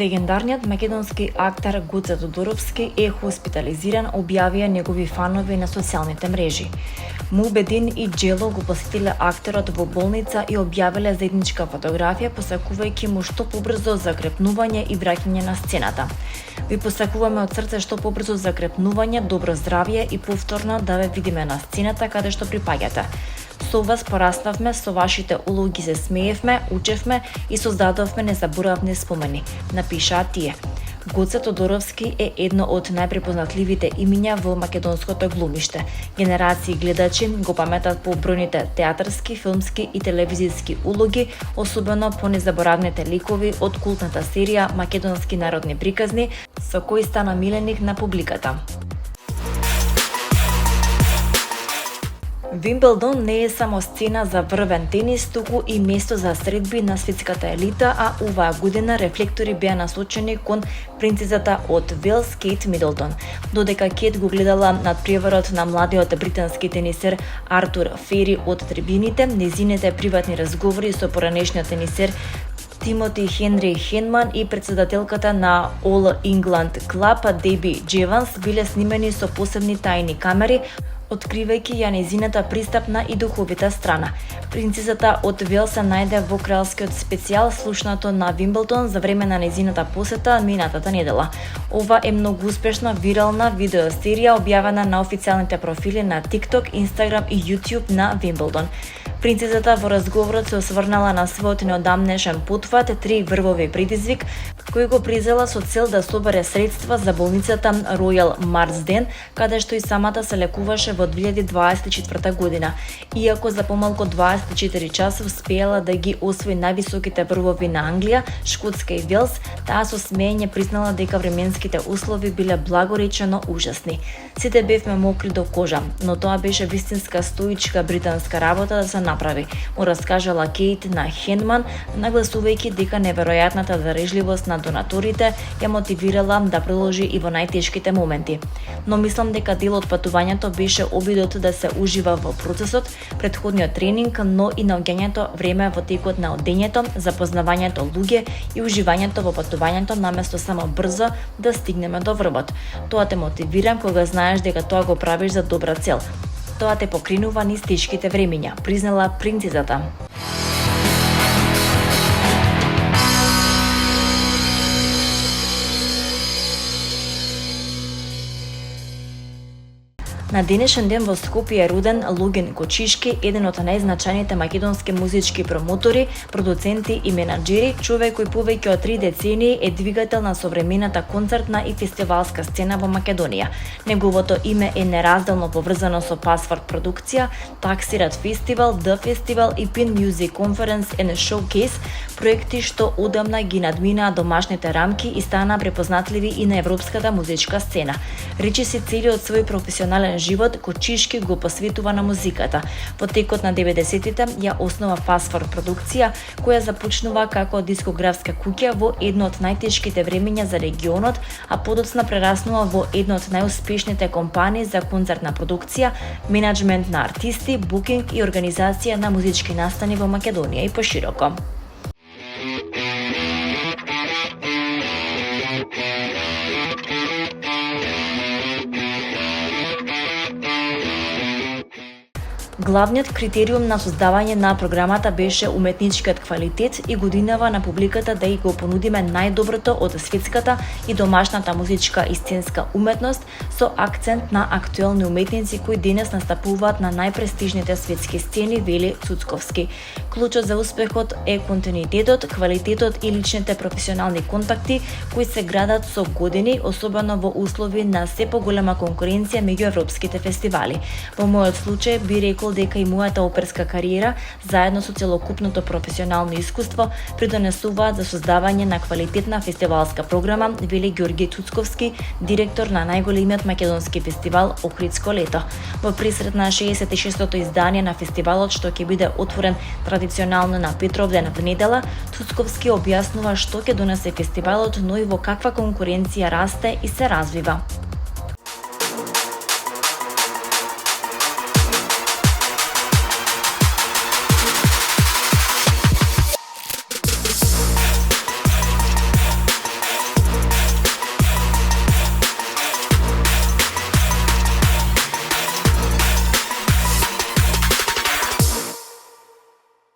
Легендарниот македонски актер Гоце Тодоровски е хоспитализиран, објавија негови фанови на социјалните мрежи. Мубедин и Джело го посетиле актерот во болница и објавиле заедничка фотографија, посакувајќи му што побрзо закрепнување и враќање на сцената. Ви посакуваме од срце што побрзо закрепнување, добро здравје и повторно да ве видиме на сцената каде што припаѓате. Со вас пораснавме, со вашите улоги се смеевме, учевме и создадовме незаборавни спомени, напишаа тие. Гоце Тодоровски е едно од најпрепознатливите имиња во македонското глумиште. Генерации гледачи го паметат по бројните театарски, филмски и телевизиски улоги, особено по незаборавните ликови од култната серија Македонски народни приказни, со кои стана миленик на публиката. Вимблдон не е само сцена за врвен тенис, туку и место за средби на светската елита, а оваа година рефлектори беа насочени кон принцезата од Велс Кейт Мидлтон. Додека Кейт го гледала надпреварот на младиот британски тенисер Артур Фери од трибините, незините приватни разговори со поранешниот тенисер Тимоти Хенри Хенман и председателката на All England Club Деби Джеванс биле снимени со посебни тајни камери, откривајќи ја незината пристапна и духовита страна. Принцезата од Велс се најде во кралскиот специјал слушнато на Вимблдон за време на незината посета минатата недела. Ова е многу успешна вирална видеосерија објавена на официјалните профили на TikTok, Instagram и YouTube на Вимблдон. Принцезата во разговорот се осврнала на својот неодамнешен потфат 3 врвови предизвик, кој го призела со цел да собере средства за болницата Ројал Марсден, каде што и самата се лекуваше во 2024 година. Иако за помалку 24 часа успеала да ги освои највисоките врвови на Англија, Шкотска и Велс, таа со смеење признала дека временските услови биле благоречено ужасни. Сите бевме мокри до кожа, но тоа беше вистинска стоичка британска работа да се направи, му раскажала Кейт на Хенман, нагласувајќи дека неверојатната дарежливост на донаторите ја мотивирала да продолжи и во најтешките моменти. Но мислам дека дел од патувањето беше обидот да се ужива во процесот, претходниот тренинг, но и наоѓањето време во текот на одењето, запознавањето луѓе и уживањето во патувањето наместо само брзо да стигнеме до врвот. Тоа те мотивира кога знаеш дека тоа го правиш за добра цел. Тоа те покринува низ тешките времиња, признала принцезата. На денешен ден во Скопје е роден Логин Кочишки, еден од најзначајните македонски музички промотори, продуценти и менаџери, човек кој повеќе од 3 децении е двигател на современата концертна и фестивалска сцена во Македонија. Неговото име е неразделно поврзано со Password продукција, Taxirat Festival, The Festival и Pin Music Conference and Showcase, проекти што одамна ги надминаа домашните рамки и стана препознатливи и на европската музичка сцена. Речиси целиот свој професионален живот Кочишки го посветува на музиката. Во текот на 90-тите ја основа Password продукција, која започнува како дискографска куќа во едно од најтешките времења за регионот, а подоцна прераснува во едно од најуспешните компании за концертна продукција, менаџмент на артисти, букинг и организација на музички настани во Македонија и пошироко. Главниот критериум на создавање на програмата беше уметничкиот квалитет и годинава на публиката да и го понудиме најдоброто од светската и домашната музичка и сценска уметност со акцент на актуелни уметници кои денес настапуваат на најпрестижните светски сцени, вели Цуцковски. Клучот за успехот е континуитетот, квалитетот и личните професионални контакти кои се градат со години, особено во услови на се поголема конкуренција меѓу европските фестивали. Во мојот случај би рекол истакнул дека и мојата оперска кариера, заедно со целокупното професионално искуство, придонесуваат за создавање на квалитетна фестивалска програма, вели Ѓорѓе Цуцковски, директор на најголемиот македонски фестивал Охридско лето. Во присрет на 66-тото издание на фестивалот, што ќе биде отворен традиционално на Петровден во недела, Цуцковски објаснува што ќе донесе фестивалот, но и во каква конкуренција расте и се развива.